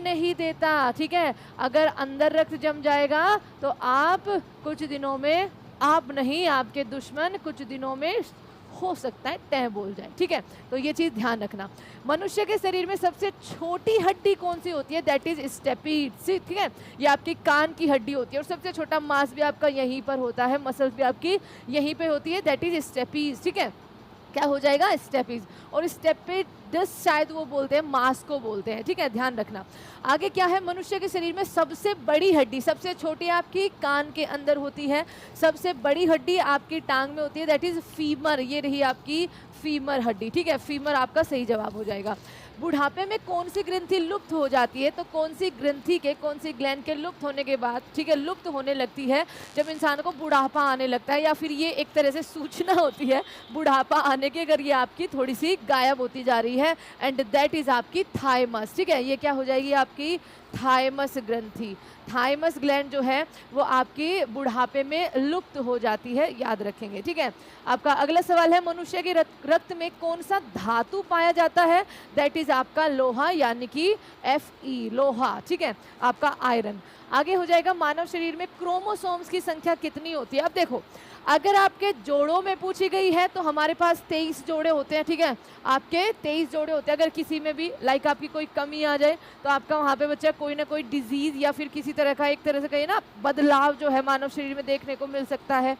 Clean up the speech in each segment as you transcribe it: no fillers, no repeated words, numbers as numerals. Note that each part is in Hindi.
नहीं देता, ठीक है। अगर अंदर रक्त जम जाएगा तो आप कुछ दिनों में, आप नहीं आपके दुश्मन कुछ दिनों में हो सकता है तय बोल जाए, ठीक है। तो ये चीज ध्यान रखना। मनुष्य के शरीर में सबसे छोटी हड्डी कौन सी होती है? दैट इज स्टेपीज, ठीक है। ये आपकी कान की हड्डी होती है और सबसे छोटा मांस भी आपका यहीं पर होता है, मसल्स भी आपकी यहीं पे होती है, दैट इज स्टेपीज, ठीक है। क्या हो जाएगा? स्टेपीज। और स्टेपिडस शायद वो बोलते हैं, मांस को बोलते हैं, ठीक है, ध्यान रखना। आगे क्या है? मनुष्य के शरीर में सबसे बड़ी हड्डी, सबसे छोटी आपकी कान के अंदर होती है, सबसे बड़ी हड्डी आपकी टांग में होती है, दैट इज फीमर। ये रही आपकी फीमर हड्डी, ठीक है। फीमर आपका सही जवाब हो जाएगा। बुढ़ापे में कौन सी ग्रंथि लुप्त हो जाती है? तो कौन सी ग्रंथि के, कौन सी ग्लैंड के लुप्त होने के बाद, ठीक है, लुप्त होने लगती है जब इंसान को बुढ़ापा आने लगता है, या फिर ये एक तरह से सूचना होती है बुढ़ापा आने की, अगर ये आपकी थोड़ी सी गायब होती जा रही है, एंड दैट इज आपकी थाइमस, ठीक है। ये क्या हो जाएगी? आपकी थाइमस ग्रंथि। थाइमस ग्लैंड जो है वो आपकी बुढ़ापे में लुप्त हो जाती है, याद रखेंगे, ठीक है। आपका अगला सवाल है, मनुष्य के रक्त में कौन सा धातु पाया जाता है? दैट इज आपका लोहा, यानी कि Fe, लोहा, ठीक है, आपका आयरन। आगे हो जाएगा, मानव शरीर में क्रोमोसोम्स की संख्या कितनी होती है? अब देखो, अगर आपके जोड़ों में पूछी गई है तो हमारे पास 23 जोड़े होते हैं, ठीक है। आपके 23 जोड़े होते हैं। अगर किसी में भी लाइक आपकी कोई कमी आ जाए तो आपका वहाँ पे बच्चा कोई ना कोई डिजीज या फिर किसी तरह का, एक तरह से कहिए ना, बदलाव जो है मानव शरीर में देखने को मिल सकता है।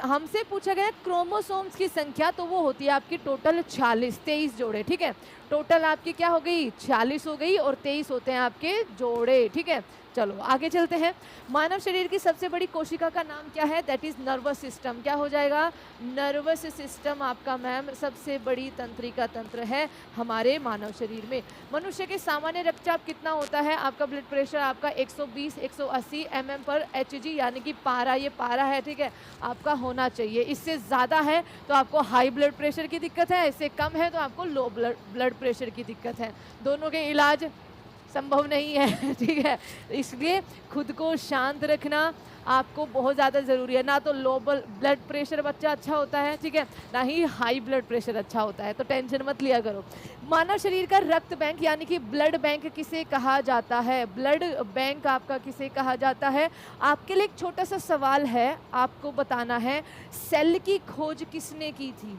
हमसे पूछा गया क्रोमोसोम्स की संख्या, तो वो होती है आपकी टोटल 46, 23 जोड़े, ठीक है। टोटल आपकी क्या हो गई? 46 हो गई, और 23 होते हैं आपके जोड़े, ठीक है। चलो आगे चलते हैं। मानव शरीर की सबसे बड़ी कोशिका का नाम क्या है? That is nervous system. क्या हो जाएगा? नर्वस सिस्टम आपका मैम सबसे बड़ी तंत्रिका तंत्र है हमारे मानव शरीर में। मनुष्य के सामान्य रक्तचाप कितना होता है? आपका ब्लड प्रेशर आपका 120 180 mm पर Hg, यानी कि पारा, ये पारा है, ठीक है, आपका होना चाहिए। इससे ज़्यादा है तो आपको हाई ब्लड प्रेशर की दिक्कत है, इससे कम है तो आपको लो ब्लड प्रेशर की दिक्कत है। दोनों के इलाज संभव नहीं है, ठीक है। इसलिए खुद को शांत रखना आपको बहुत ज़्यादा ज़रूरी है। ना तो लो ब्लड प्रेशर बच्चा अच्छा होता है, ठीक है, ना ही हाई ब्लड प्रेशर अच्छा होता है, तो टेंशन मत लिया करो। मानव शरीर का रक्त बैंक यानी कि ब्लड बैंक किसे कहा जाता है? ब्लड बैंक आपका किसे कहा जाता है? आपके लिए एक छोटा सा सवाल है, आपको बताना है, सेल की खोज किसने की थी?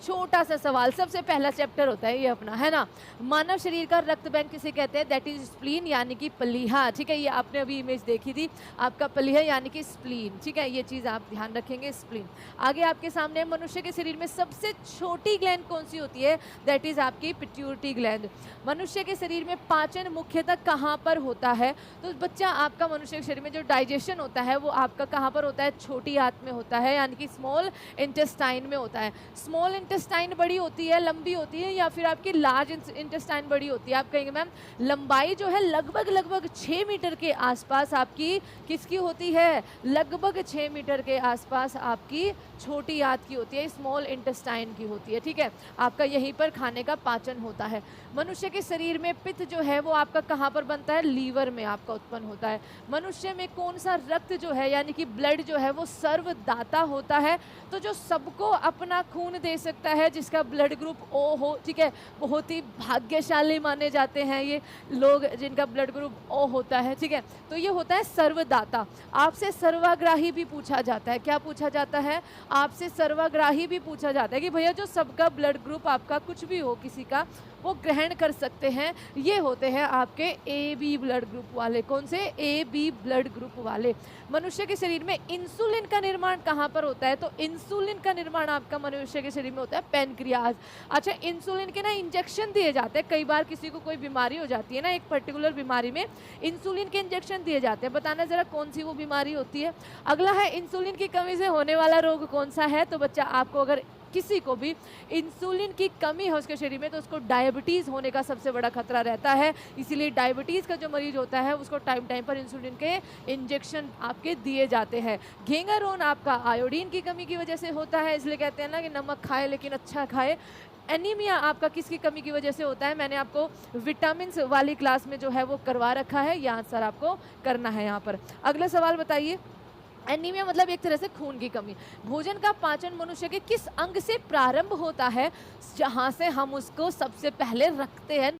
छोटा सा सवाल, सबसे पहला चैप्टर होता है ये अपना, है ना। मानव शरीर का रक्त बैंक किसे कहते हैं? दैट इज स्प्लीन, यानी कि प्लीहा, ठीक है। ये आपने अभी इमेज देखी थी, आपका प्लीहा यानी कि स्प्लीन, ठीक है। ये चीज़ आप ध्यान रखेंगे, स्प्लीन। आगे आपके सामने, मनुष्य के शरीर में सबसे छोटी ग्लैंड कौन सी होती है? दैट इज आपकी पिट्यूटरी ग्लैंड। मनुष्य के शरीर में पाचन मुख्यतः कहाँ पर होता है? तो बच्चा आपका मनुष्य के शरीर में जो डाइजेशन होता है वो आपका कहाँ पर होता है? छोटी आंत में होता है, यानी कि स्मॉल इंटेस्टाइन में होता है। स्मॉल इंटेस्टाइन बड़ी होती है, लंबी होती है, या फिर आपकी लार्ज इंटेस्टाइन बड़ी होती है? आप कहेंगे मैम लंबाई जो है लगभग 6 मीटर के आसपास आपकी किसकी होती है? लगभग 6 मीटर के आसपास आपकी छोटी आंत की होती है, स्मॉल इंटेस्टाइन की होती है, ठीक है। आपका यहीं पर खाने का पाचन होता है। मनुष्य के शरीर में पित्त जो है वो आपका कहाँ पर बनता है? लीवर में आपका उत्पन्न होता है। मनुष्य में कौन सा रक्त जो है, यानी कि ब्लड जो है, वो सर्वदाता होता है? तो जो सबको अपना खून दे सकता है, जिसका ब्लड ग्रुप ओ हो, ठीक है, बहुत ही भाग्यशाली माने जाते हैं ये लोग जिनका ब्लड ग्रुप ओ होता है, ठीक है। तो ये होता है सर्वदाता। आपसे सर्वाग्राही भी पूछा जाता है। क्या पूछा जाता है? आपसे सर्वाग्राही भी पूछा जाता है कि भैया जो सबका ब्लड ग्रुप आपका कुछ भी हो किसी का, वो ग्रहण कर सकते हैं, ये होते हैं आपके ए बी ब्लड ग्रुप वाले। कौन से? ए बी ब्लड ग्रुप वाले। मनुष्य के शरीर में इंसुलिन का निर्माण कहाँ पर होता है? तो इंसुलिन का निर्माण आपका मनुष्य के शरीर में होता है पैनक्रियाज। अच्छा, इंसुलिन के ना इंजेक्शन दिए जाते हैं, कई बार किसी को कोई बीमारी हो जाती है ना, एक पर्टिकुलर बीमारी में इंसुलिन के इंजेक्शन दिए जाते हैं। बताना जरा कौन सी वो बीमारी होती है। अगला है, इंसुलिन की कमी से होने वाला रोग कौन सा है? तो बच्चा आपको अगर किसी को भी इंसुलिन की कमी है उसके शरीर में तो उसको डायबिटीज़ होने का सबसे बड़ा खतरा रहता है। इसीलिए डायबिटीज़ का जो मरीज होता है उसको टाइम टाइम पर इंसुलिन के इंजेक्शन आपके दिए जाते हैं। घेंगा रोन आपका आयोडीन की कमी की वजह से होता है, इसलिए कहते हैं ना कि नमक खाए लेकिन अच्छा खाए। एनीमिया आपका किसकी कमी की वजह से होता है? मैंने आपको विटामिन वाली क्लास में जो है वो करवा रखा है, ये आंसर आपको करना है यहाँ पर। अगला सवाल बताइए। एनीमिया मतलब एक तरह से खून की कमी। भोजन का पाचन मनुष्य के किस अंग से प्रारंभ होता है, जहाँ से हम उसको सबसे पहले रखते हैं